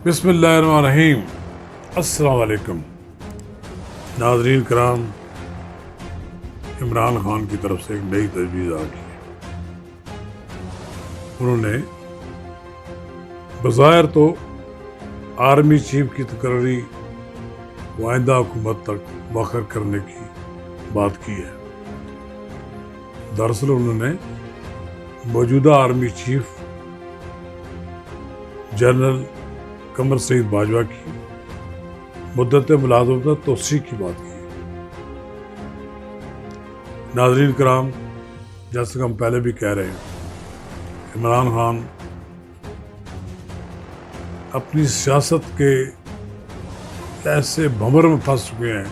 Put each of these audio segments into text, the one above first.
بسم اللہ الرحمن الرحیم۔ السلام علیکم ناظرین کرام، عمران خان کی طرف سے ایک نئی تجویز آ گئی ہے۔ انہوں نے بظاہر تو آرمی چیف کی تقرری آئندہ حکومت تک مؤخر کرنے کی بات کی ہے۔ دراصل انہوں نے موجودہ آرمی چیف جنرل قمر سعید باجوہ کی مدت ملازمت میں توسیع کی بات کی۔ ناظرین کرام، جیسے کہ ہم پہلے بھی کہہ رہے ہیں، عمران خان اپنی سیاست کے ایسے بھنور میں پھنس چکے ہیں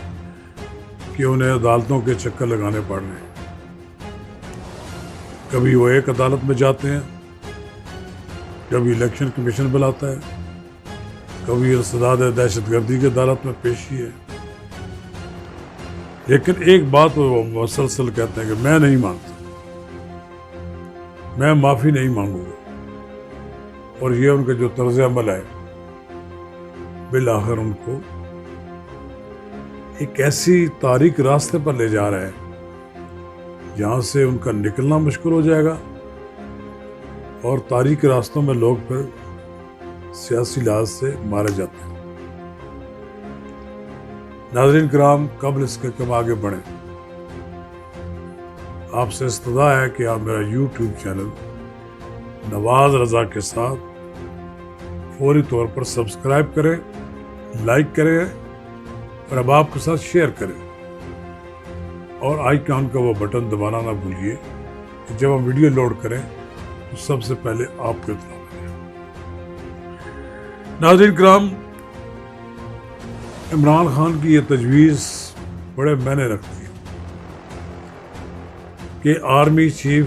کہ انہیں عدالتوں کے چکر لگانے پڑ رہے ہیں۔ کبھی وہ ایک عدالت میں جاتے ہیں، کبھی الیکشن کمیشن بلاتا ہے، کبھی ارتداد دہشت گردی کی عدالت میں پیشی ہے۔ لیکن ایک بات وہ مسلسل کہتے ہیں کہ میں نہیں مانتا، میں معافی نہیں مانگوں گا، اور یہ ان کا جو طرز عمل ہے بالآخر ان کو ایک ایسی تاریک راستے پر لے جا رہا ہے جہاں سے ان کا نکلنا مشکل ہو جائے گا، اور تاریک راستوں میں لوگ پھر سیاسی لحاظ سے مارے جاتے ہیں۔ ناظرین کرام، قبل اس کے کم آگے بڑھیں، آپ سے استدعا ہے کہ آپ میرا یوٹیوب چینل نواز رضا کے ساتھ فوری طور پر سبسکرائب کریں، لائک کریں، اور اب آپ کے ساتھ شیئر کریں، اور آئیکن کا وہ بٹن دبانا نہ بھولیے کہ جب ہم ویڈیو لوڈ کریں تو سب سے پہلے آپ کو اطلاع ملے۔ ناظرین کرام، عمران خان کی یہ تجویز بڑے معنی رکھتی ہے کہ آرمی چیف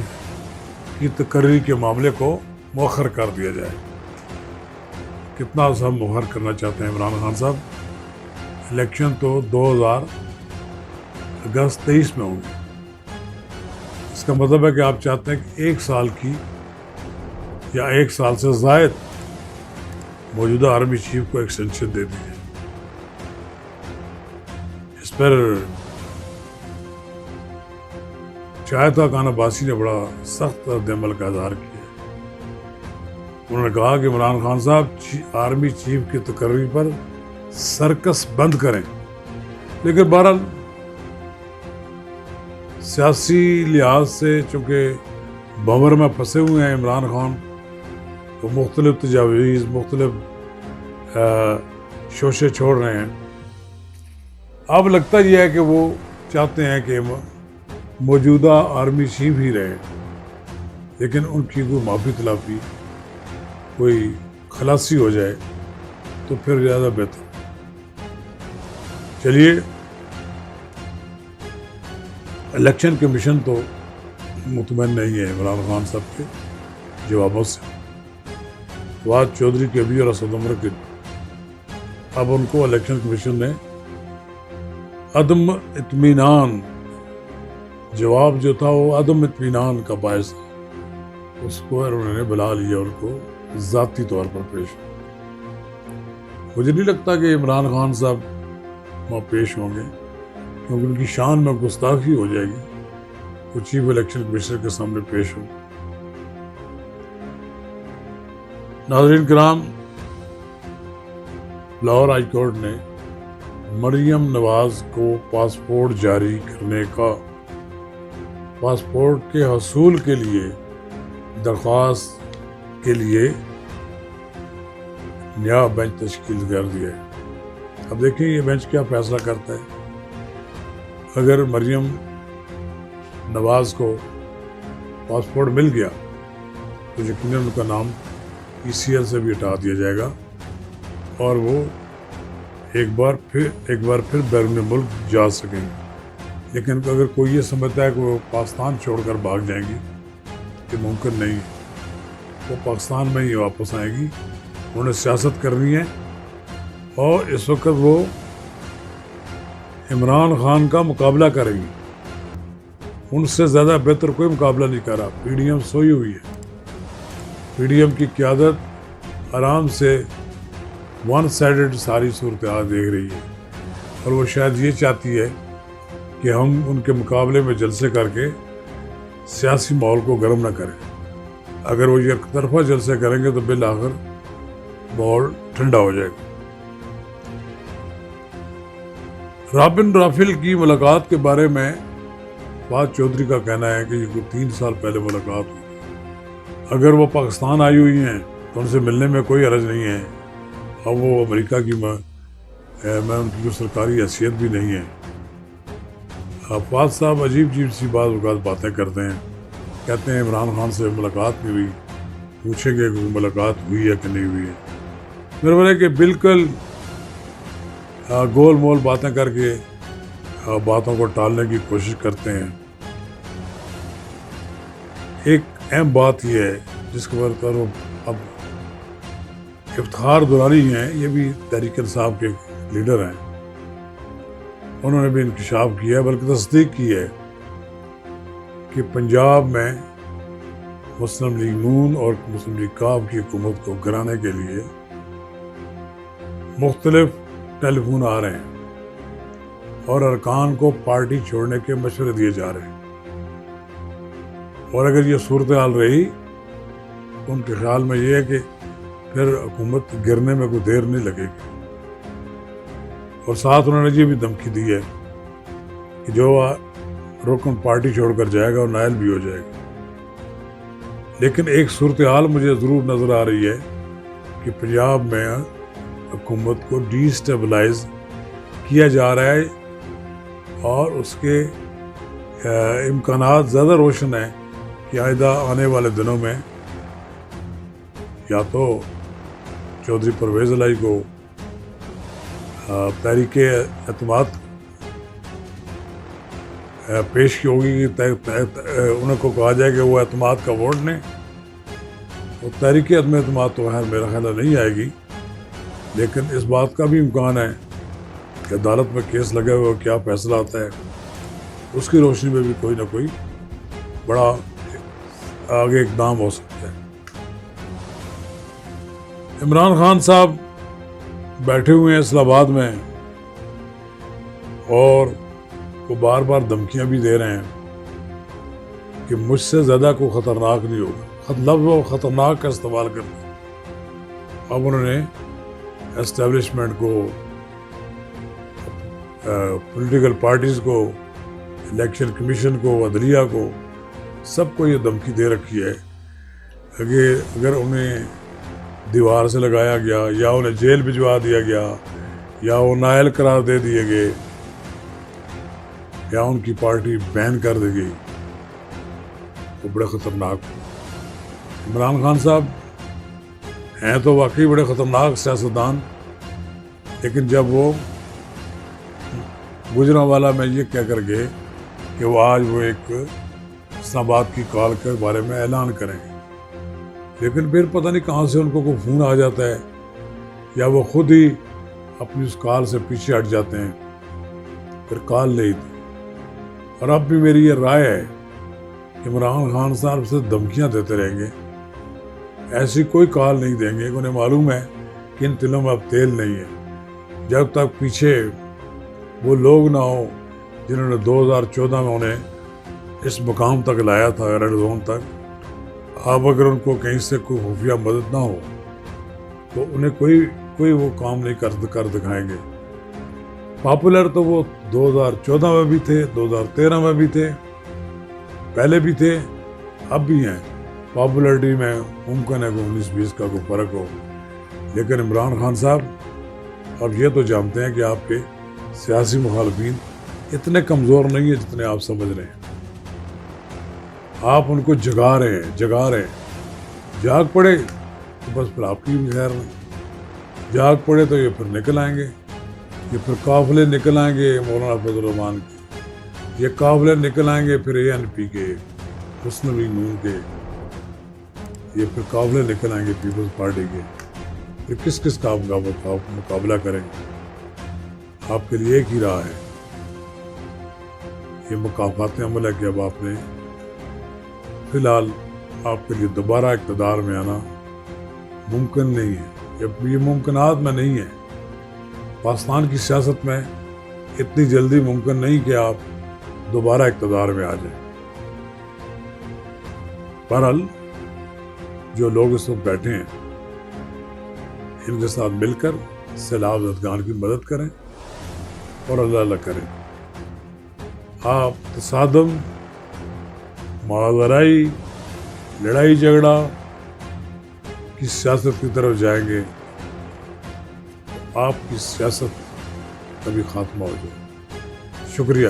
کی تقرری کے معاملے کو مؤخر کر دیا جائے۔ کتنا ہم مؤخر کرنا چاہتے ہیں عمران خان صاحب؟ الیکشن تو 2023 میں ہوں گے۔ اس کا مطلب ہے کہ آپ چاہتے ہیں کہ 1 سال کی یا 1 سال سے زائد موجودہ آرمی چیف کو ایکسٹینشن دے دی ہے۔ اس پر شاہدہ خان عباسی نے بڑا سخت رد عمل کا اظہار کیا۔ انہوں نے کہا کہ عمران خان صاحب آرمی چیف کی تقرری پر سرکس بند کریں، لیکن بہرحال سیاسی لحاظ سے چونکہ بھنور میں پھنسے ہوئے ہیں عمران خان، وہ مختلف تجاویز، مختلف شوشے چھوڑ رہے ہیں۔ اب لگتا یہ ہے کہ وہ چاہتے ہیں کہ موجودہ آرمی چیف ہی رہے، لیکن ان کی کوئی معافی تلافی، کوئی خلاصی ہو جائے تو پھر زیادہ بہتر۔ چلیے، الیکشن کمیشن تو مطمئن نہیں ہے عمران خان صاحب کے جوابوں سے۔ فواد چودھری کے بھی اور اسد عمر کے، اب ان کو الیکشن کمیشن نے عدم اطمینان، جواب جو تھا وہ عدم اطمینان کا باعث، اس کو انہوں نے بلا لیا ان کو ذاتی طور پر پیش۔ مجھے نہیں لگتا کہ عمران خان صاحب وہاں پیش ہوں گے، کیونکہ ان کی شان میں گستاخی ہو جائے گی وہ چیف الیکشن کمیشنر کے سامنے پیش ہو۔ ناظرین کرام، لاہور ہائی کورٹ نے مریم نواز کو پاسپورٹ جاری کرنے کا، پاسپورٹ کے حصول کے لیے درخواست کے لیے نیا بینچ تشکیل کر دیا ہے۔ اب دیکھیں یہ بینچ کیا فیصلہ کرتا ہے۔ اگر مریم نواز کو پاسپورٹ مل گیا تو یقیناً ان کا نام ECL سے بھی ہٹا دیا جائے گا، اور وہ ایک بار پھر بیرون ملک جا سکیں گے۔ لیکن اگر کوئی یہ سمجھتا ہے کہ وہ پاکستان چھوڑ کر بھاگ جائیں گی، یہ ممکن نہیں ہے۔ وہ پاکستان میں ہی واپس آئیں گی، انہوں نے سیاست کرنی ہے، اور اس وقت وہ عمران خان کا مقابلہ کریں گی۔ ان سے زیادہ بہتر کوئی مقابلہ نہیں کر رہا۔ پی ڈی ایم سوئی ہوئی ہے، پی ڈی ایم کی قیادت آرام سے ون سائڈڈ ساری صورتحال دیکھ رہی ہے، اور وہ شاید یہ چاہتی ہے کہ ہم ان کے مقابلے میں جلسے کر کے سیاسی ماحول کو گرم نہ کریں۔ اگر وہ یک طرفہ جلسے کریں گے تو بالآخر ماحول ٹھنڈا ہو جائے گا۔ رابن رافیل کی ملاقات کے بارے میں فواد چودھری کا کہنا ہے کہ یہ کوئی 3 سال پہلے ملاقات ہوئی۔ اگر وہ پاکستان آئی ہوئی ہیں تو ان سے ملنے میں کوئی حرج نہیں ہے، اور وہ امریکہ کی میں ان کی کوئی سرکاری حیثیت بھی نہیں ہے۔ فواد صاحب عجیب سی باتیں کرتے ہیں، کہتے ہیں عمران خان سے ملاقات نہیں ہوئی، پوچھیں گے کہ ملاقات ہوئی ہے کہ نہیں ہوئی ہے۔ میرے بولے کہ بالکل گول مول باتیں کر کے باتوں کو ٹالنے کی کوشش کرتے ہیں۔ ایک اہم بات یہ ہے جس کے بارے پر اب افتخار دورانی ہیں، یہ بھی تحریک انصاف کے لیڈر ہیں، انہوں نے بھی انکشاف کیا ہے، بلکہ تصدیق کی ہے کہ پنجاب میں مسلم لیگ نون اور مسلم لیگ کاف کی حکومت کو گرانے کے لیے مختلف ٹیلی فون آ رہے ہیں اور ارکان کو پارٹی چھوڑنے کے مشورے دیے جا رہے ہیں، اور اگر یہ صورتحال رہی تو ان کے خیال میں یہ ہے کہ پھر حکومت گرنے میں کوئی دیر نہیں لگے گی۔ اور ساتھ انہوں نے یہ بھی دھمکی دی ہے کہ جو رکن پارٹی چھوڑ کر جائے گا اور نائل بھی ہو جائے گا۔ لیکن ایک صورتحال مجھے ضرور نظر آ رہی ہے کہ پنجاب میں حکومت کو ڈی اسٹیبلائز کیا جا رہا ہے، اور اس کے امکانات زیادہ روشن ہیں کہ آئندہ آنے والے دنوں میں یا تو چودھری پرویز الہی کو تحریک اعتماد پیش کی ہوگی کہ انہیں کو کہا جائے کہ وہ اعتماد کا ووٹ لیں۔ تو تحریک عدم اعتماد تو خیر میرا خیال نہیں آئے گی، لیکن اس بات کا بھی امکان ہے کہ عدالت میں کیس لگے ہوئے کیا فیصلہ آتا ہے، اس کی روشنی میں بھی کوئی نہ کوئی بڑا آگے اقدام ہو سکتا ہے۔ عمران خان صاحب بیٹھے ہوئے ہیں اسلام آباد میں، اور وہ بار بار دھمکیاں بھی دے رہے ہیں کہ مجھ سے زیادہ کوئی خطرناک نہیں ہوگا، لفظ وہ خطرناک کا استعمال کرتے ہیں۔ اب انہوں نے اسٹیبلشمنٹ کو، پولیٹیکل پارٹیز کو، الیکشن کمیشن کو، عدلیہ کو، سب کو یہ دھمکی دے رکھی ہے کہ اگر انہیں دیوار سے لگایا گیا یا انہیں جیل بھجوا دیا گیا یا وہ نائل قرار دے دیے گئے یا ان کی پارٹی بین کر دی گئی تو بڑے خطرناک۔ عمران خان صاحب ہیں تو واقعی بڑے خطرناک سیاستدان، لیکن جب وہ گجرانوالہ میں یہ کہہ کر گئے کہ وہ آج وہ ایک اسلام آباد کی کال کے بارے میں اعلان کریں گے، لیکن پھر پتہ نہیں کہاں سے ان کو کوئی فون آ جاتا ہے یا وہ خود ہی اپنی اس کال سے پیچھے ہٹ جاتے ہیں، پھر کال نہیں تھی۔ اور اب بھی میری یہ رائے ہے کہ عمران خان صاحب سے دھمکیاں دیتے رہیں گے، ایسی کوئی کال نہیں دیں گے، انہیں معلوم ہے کہ ان دلوں میں اب تیل نہیں ہے۔ جب تک پیچھے وہ لوگ نہ ہوں جنہوں نے 2014 میں انہیں اس مقام تک لایا تھا، ریڈ زون تک، اب اگر ان کو کہیں سے کوئی خفیہ مدد نہ ہو تو انہیں کوئی وہ کام نہیں کر دکھائیں گے۔ پاپولر تو وہ 2014 میں بھی تھے، 2013 میں بھی تھے، پہلے بھی تھے، اب بھی ہیں۔ پاپولرٹی میں ممکن ہے کہ 19-20 کا کوئی فرق ہو، لیکن عمران خان صاحب اب یہ تو جانتے ہیں کہ آپ کے سیاسی مخالفین اتنے کمزور نہیں ہیں جتنے آپ سمجھ رہے ہیں۔ آپ ان کو جگا رہے ہیں، جاگ پڑے تو بس پھر آپ کی بھی خیر نہیں، جاگ پڑے تو یہ پھر نکل آئیں گے، یہ پھر قافلے نکل آئیں گے مولانا فضل الرحمان کے، یہ قافلے نکل آئیں گے پھر ANP کے، مسلم لیگ نون کے، یہ پھر قافلے نکل آئیں گے پیپلز پارٹی کے، پھر کس کا آپ مقابلہ کریں گے؟ آپ کے لیے ایک ہی راہ ہے، یہ مقافات عمل ہے کہ اب آپ نے فی الحال آپ کے لیے دوبارہ اقتدار میں آنا ممکن نہیں ہے، یہ ممکنات میں نہیں ہے. پاکستان کی سیاست میں اتنی جلدی ممکن نہیں کہ آپ دوبارہ اقتدار میں آ جائیں. بہرحال جو لوگ اس وقت بیٹھے ہیں ان کے ساتھ مل کر سیلاب زدگان کی مدد کریں اور اللہ کریں. آپ تصادم، ماورائی، لڑائی جھگڑا کی سیاست کی طرف جائیں گے آپ کی سیاست کبھی خاتمہ ہو جائے. شکریہ.